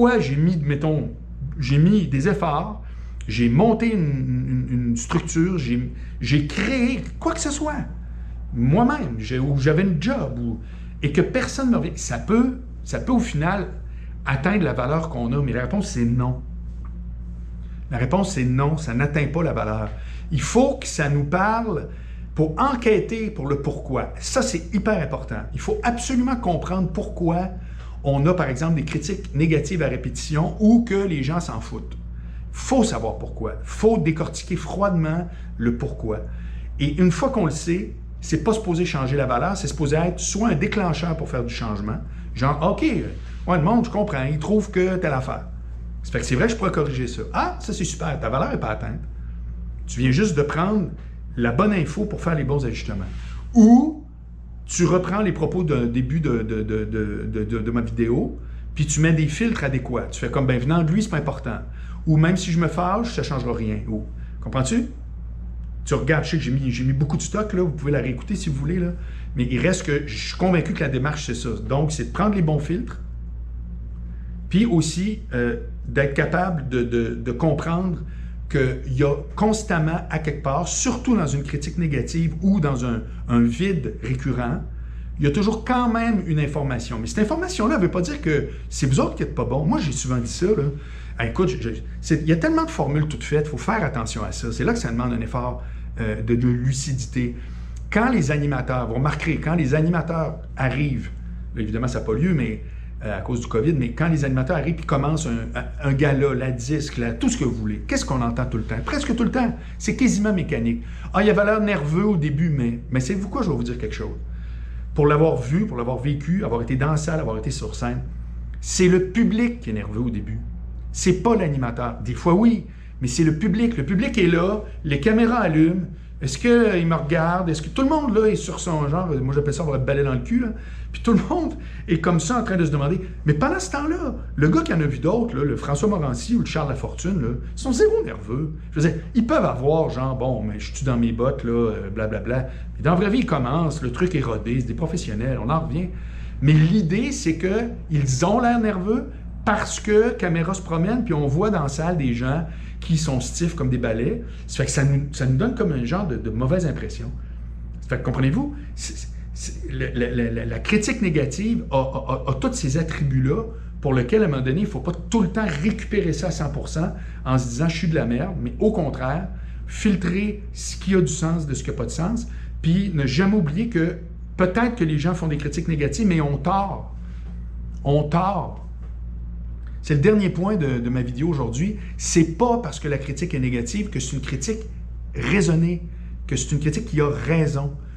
Ouais, j'ai mis, mettons, j'ai mis des efforts, j'ai monté une structure, j'ai créé quoi que ce soit, moi-même, ou j'avais une job, et que personne ne me revient. Ça peut au final atteindre la valeur qu'on a, mais la réponse c'est non. La réponse c'est non, ça n'atteint pas la valeur. Il faut que ça nous parle pour enquêter pour le pourquoi. Ça, c'est hyper important. Il faut absolument comprendre pourquoi on a, par exemple, des critiques négatives à répétition ou que les gens s'en foutent. Il faut savoir pourquoi. Il faut décortiquer froidement le pourquoi. Et une fois qu'on le sait, c'est pas supposé changer la valeur, c'est supposé être soit un déclencheur pour faire du changement, genre, OK, ouais, le monde, je comprends, il trouve que telle affaire. Ça fait que c'est vrai, je pourrais corriger ça. Ah, ça c'est super, ta valeur n'est pas atteinte. Tu viens juste de prendre la bonne info pour faire les bons ajustements. Ou tu reprends les propos d'un début de ma vidéo, puis tu mets des filtres adéquats. Tu fais comme, ben venant de lui, c'est pas important. Ou même si je me fâche, ça ne changera rien. Ou, comprends-tu? Tu regardes, je sais que j'ai mis beaucoup de stock, là, vous pouvez la réécouter si vous voulez, là, mais il reste que je suis convaincu que la démarche, c'est ça. Donc, c'est de prendre les bons filtres, puis aussi d'être capable de comprendre qu'il y a constamment, à quelque part, surtout dans une critique négative ou dans un vide récurrent, il y a toujours quand même une information. Mais cette information-là ne veut pas dire que c'est vous autres qui n'êtes pas bons. Moi, j'ai souvent dit ça, là. Ah, écoute, il y a tellement de formules toutes faites, il faut faire attention à ça. C'est là que ça demande un effort de lucidité. Quand les animateurs, vous remarquerez, quand les animateurs arrivent, là, évidemment, ça n'a pas lieu, mais à cause du COVID, mais quand les animateurs arrivent et commencent un gala, la disque, tout ce que vous voulez, qu'est-ce qu'on entend tout le temps? Presque tout le temps. C'est quasiment mécanique. Ah, il avait l'air nerveux au début, mais savez-vous quoi? Je vais vous dire quelque chose. Pour l'avoir vu, pour l'avoir vécu, avoir été dans la salle, avoir été sur scène, c'est le public qui est nerveux au début. C'est pas l'animateur. Des fois, oui, mais c'est le public. Le public est là, les caméras allument. Est-ce qu'il me regarde? Est-ce que tout le monde là est sur son genre? Moi, j'appelle ça avoir le balai dans le cul. Là. Puis tout le monde est comme ça en train de se demander. Mais pendant ce temps-là, le gars qui en a vu d'autres, le François Morancy ou le Charles Lafortune, là, ils sont zéro nerveux. Je veux dire, ils peuvent avoir genre, bon, mais je suis dans mes bottes, là, blablabla. Mais dans la vraie vie, ils commencent, le truc est rodé, c'est des professionnels, on en revient. Mais l'idée, c'est qu'ils ont l'air nerveux parce que caméra se promène, puis on voit dans la salle des gens qui sont stiffs comme des balais. Ça fait que ça nous donne comme un genre de mauvaise impression. Ça fait que, comprenez-vous, la critique négative a tous ces attributs-là pour lesquels, à un moment donné, il ne faut pas tout le temps récupérer ça à 100% en se disant « je suis de la merde », mais au contraire, filtrer ce qui a du sens de ce qui n'a pas de sens, puis ne jamais oublier que peut-être que les gens font des critiques négatives, mais ont tort. Ont tort. C'est le dernier point de ma vidéo aujourd'hui. C'est pas parce que la critique est négative que c'est une critique raisonnée, que c'est une critique qui a raison.